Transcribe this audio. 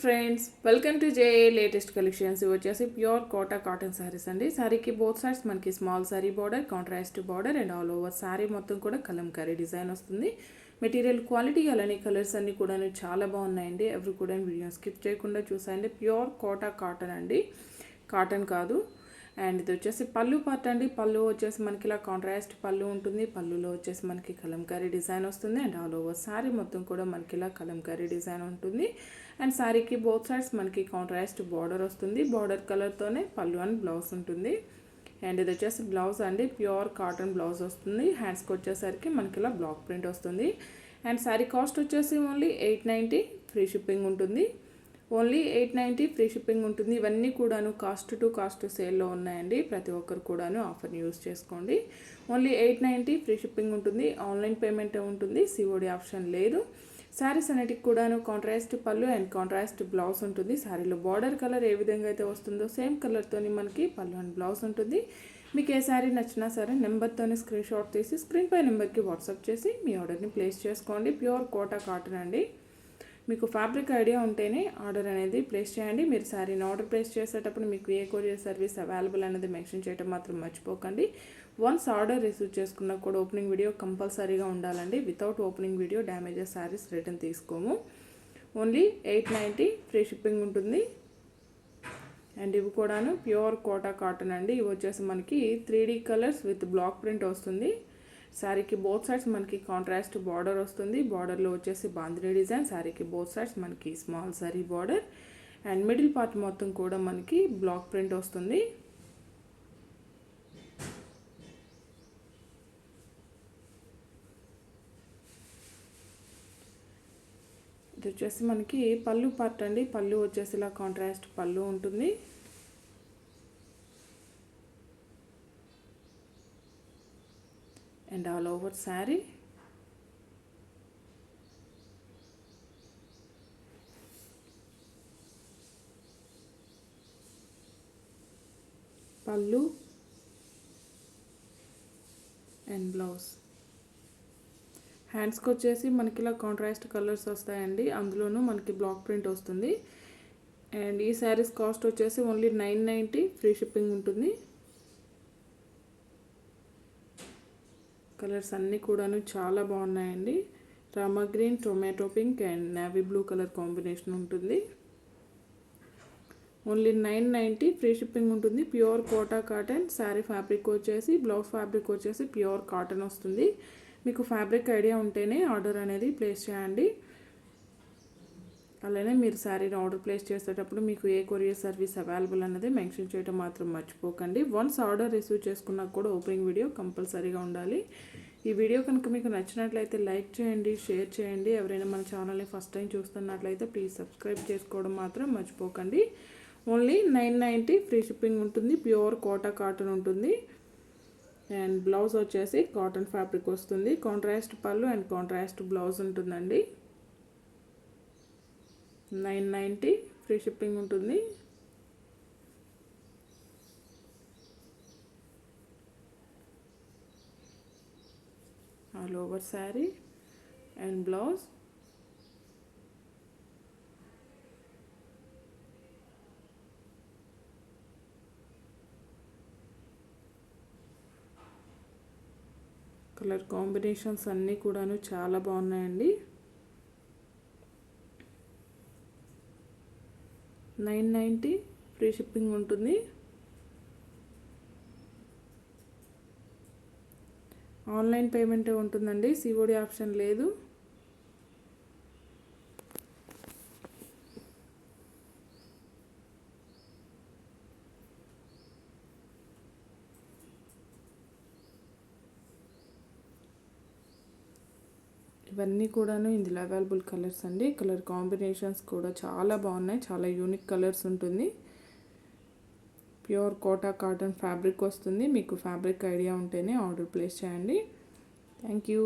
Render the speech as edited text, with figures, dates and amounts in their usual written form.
Friends, welcome to J latest collections. ఇవి వచ్చేసి pure Kota cotton saris అండి. సారీకి బోత్ సైడ్స్ మనకి small sorry border, contrast border and all over sorry మొత్తం కూడా కలంకారీ డిజైన్ వస్తుంది. మెటీరియల్ క్వాలిటీ అలానే కలర్స్ అన్నీ కూడా చాలా బాగున్నాయండి. ఎవరు కూడా వీడియో స్కిప్ చేయకుండా చూసాయండి. ప్యూర్ కోటా కాటన్ అండి, కాటన్ కాదు. అండ్ ఇది వచ్చేసి పళ్ళు పార్ట్ అండి. పళ్ళు వచ్చేసి మనకి ఇలా కాంట్రాస్ట్ పళ్ళు ఉంటుంది. పళ్ళులో వచ్చేసి మనకి కలంకారీ డిజైన్ వస్తుంది. అండ్ ఆల్ ఓవర్ సారీ మొత్తం కూడా మనకి ఇలా కలంకారీ డిజైన్ ఉంటుంది. అండ్ సారీకి బోత్ సైడ్స్ మనకి కాంట్రాస్ట్ బార్డర్ వస్తుంది. బార్డర్ కలర్తోనే పళ్ళు అండ్ బ్లౌజ్ ఉంటుంది. అండ్ ఇది వచ్చేసి బ్లౌజ్ అండి, ప్యూర్ కాటన్ బ్లౌజ్ వస్తుంది. హ్యాండ్స్కి వచ్చేసరికి మనకి ఇలా బ్లాక్ ప్రింట్ వస్తుంది. అండ్ సారీ కాస్ట్ వచ్చేసి ఓన్లీ 890, ఫ్రీ షిప్పింగ్ ఉంటుంది. ఓన్లీ 890 ఫ్రీ షిప్పింగ్ ఉంటుంది. ఇవన్నీ కూడాను కాస్ట్ టు కాస్ట్ సేల్లో ఉన్నాయండి. ప్రతి ఒక్కరు కూడాను ఆఫర్ని యూస్ చేసుకోండి. ఓన్లీ 890 ఫ్రీ షిప్పింగ్ ఉంటుంది. ఆన్లైన్ పేమెంట్ ఉంటుంది, సిఓడి ఆప్షన్ లేదు. శారీస్ అన్నిటికి కూడాను కాంట్రాస్ట్ పళ్ళు అండ్ కాంట్రాస్ట్ బ్లౌజ్ ఉంటుంది. శారీలో బార్డర్ కలర్ ఏ విధంగా అయితే వస్తుందో సేమ్ కలర్తోని మనకి పళ్ళు అండ్ బ్లౌజ్ ఉంటుంది. మీకు ఏ శారీ నచ్చినా సరే నెంబర్తోని స్క్రీన్ షాట్ తీసి స్క్రీన్ పై నెంబర్కి వాట్సాప్ చేసి మీ ఆర్డర్ని ప్లేస్ చేసుకోండి. ప్యూర్ కోటా కాటన్ అండి. మీకు ఫ్యాబ్రిక్ ఐడియా ఉంటేనే ఆర్డర్ అనేది ప్లేస్ చేయండి. మీరు శారీని ఆర్డర్ ప్లేస్ చేసేటప్పుడు మీకు ఏ కొరియర్ సర్వీస్ అవైలబుల్ అనేది మెన్షన్ చేయడం మాత్రం మర్చిపోకండి. వన్స్ ఆర్డర్ రిసీవ్ చేసుకున్నా కూడా ఓపెనింగ్ వీడియో కంపల్సరీగా ఉండాలండి. Without opening video damages saris return తీసుకోము. ఓన్లీ 890 ఫ్రీ షిప్పింగ్ ఉంటుంది. అండ్ ఇవి కూడాను ప్యూర్ కోటా కాటన్ అండి. ఇవి వచ్చేసి మనకి 3D colours with black print వస్తుంది. శారీకి బోత్ సైడ్స్ మనకి కాంట్రాస్ట్ బార్డర్ వస్తుంది. బార్డర్లో వచ్చేసి బాందినీ డిజైన్. శారీకి బోత్ సైడ్స్ మనకి small sorry border and middle part మొత్తం కూడా మనకి బ్లాక్ ప్రింట్ వస్తుంది. ఇది వచ్చేసి మనకి పళ్ళు పార్ట్ అండి. పళ్ళు వచ్చేసి ఇలా కాంట్రాస్ట్ పళ్ళు ఉంటుంది. అండ్ ఆల్ ఓవర్ శారీ పళ్ళు అండ్ బ్లౌజ్. హ్యాండ్స్కి వచ్చేసి మనకి ఇలా కాంట్రాస్ట్ కలర్స్ వస్తాయండి. అందులోనూ మనకి బ్లాక్ ప్రింట్ వస్తుంది. అండ్ ఈ శారీస్ కాస్ట్ వచ్చేసి ఓన్లీ 990 ఫ్రీ షిప్పింగ్ ఉంటుంది. కలర్స్ అన్నీ కూడాను చాలా బాగున్నాయండి. Rama green, tomato pink and navy blue colour combination ఉంటుంది. ఓన్లీ 990 ఫ్రీ షిప్పింగ్ ఉంటుంది. Pure Kota cotton. Sari fabric వచ్చేసి బ్లౌజ్ ఫ్యాబ్రిక్ వచ్చేసి ప్యూర్ కాటన్ వస్తుంది. మీకు ఫ్యాబ్రిక్ ఐడియా ఉంటేనే ఆర్డర్ అనేది ప్లేస్ చేయండి. అలానే మీరు శారీని ఆర్డర్ ప్లేస్ చేసేటప్పుడు మీకు ఏ కొరియర్ సర్వీస్ అవైలబుల్ అన్నది మెన్షన్ చేయడం మాత్రం మర్చిపోకండి. వన్స్ ఆర్డర్ రిసీవ్ చేసుకున్నా కూడా ఓపెనింగ్ వీడియో కంపల్సరీగా ఉండాలి. ఈ వీడియో కనుక మీకు నచ్చినట్లయితే లైక్ చేయండి, షేర్ చేయండి. ఎవరైనా మన ఛానల్ని ఫస్ట్ టైం చూస్తున్నట్లయితే ప్లీజ్ సబ్స్క్రైబ్ చేసుకోవడం మాత్రం మర్చిపోకండి. ఓన్లీ 990 ఫ్రీ షిప్పింగ్ ఉంటుంది. ప్యూర్ కోటా కాటన్ ఉంటుంది. అండ్ బ్లౌజ్ వచ్చేసి కాటన్ ఫ్యాబ్రిక్ వస్తుంది. కాంట్రాస్ట్ పళ్ళు అండ్ కాంట్రాస్ట్ బ్లౌజ్ ఉంటుందండి. 990 ఫ్రీ షిప్పింగ్ ఉంటుంది. All over sari and blouse. Colour combinations అన్నీ కూడాను చాలా బాగున్నాయండి. 990 ఫ్రీ షిప్పింగ్ ఉంటుంది. ఆన్లైన్ పేమెంట్ ఉంటుందండి, సిఓడి ఆప్షన్ లేదు. ఇవన్నీ కూడాను ఇందులో అవైలబుల్ కలర్స్ అండి. కలర్ కాంబినేషన్స్ కూడా చాలా బాగున్నాయి. చాలా యూనిక్ కలర్స్ ఉంటుంది. ప్యూర్ కోటా కాటన్ ఫ్యాబ్రిక్ వస్తుంది. మీకు ఫ్యాబ్రిక్ ఐడియా ఉంటేనే ఆర్డర్ ప్లేస్ చేయండి. Thank you.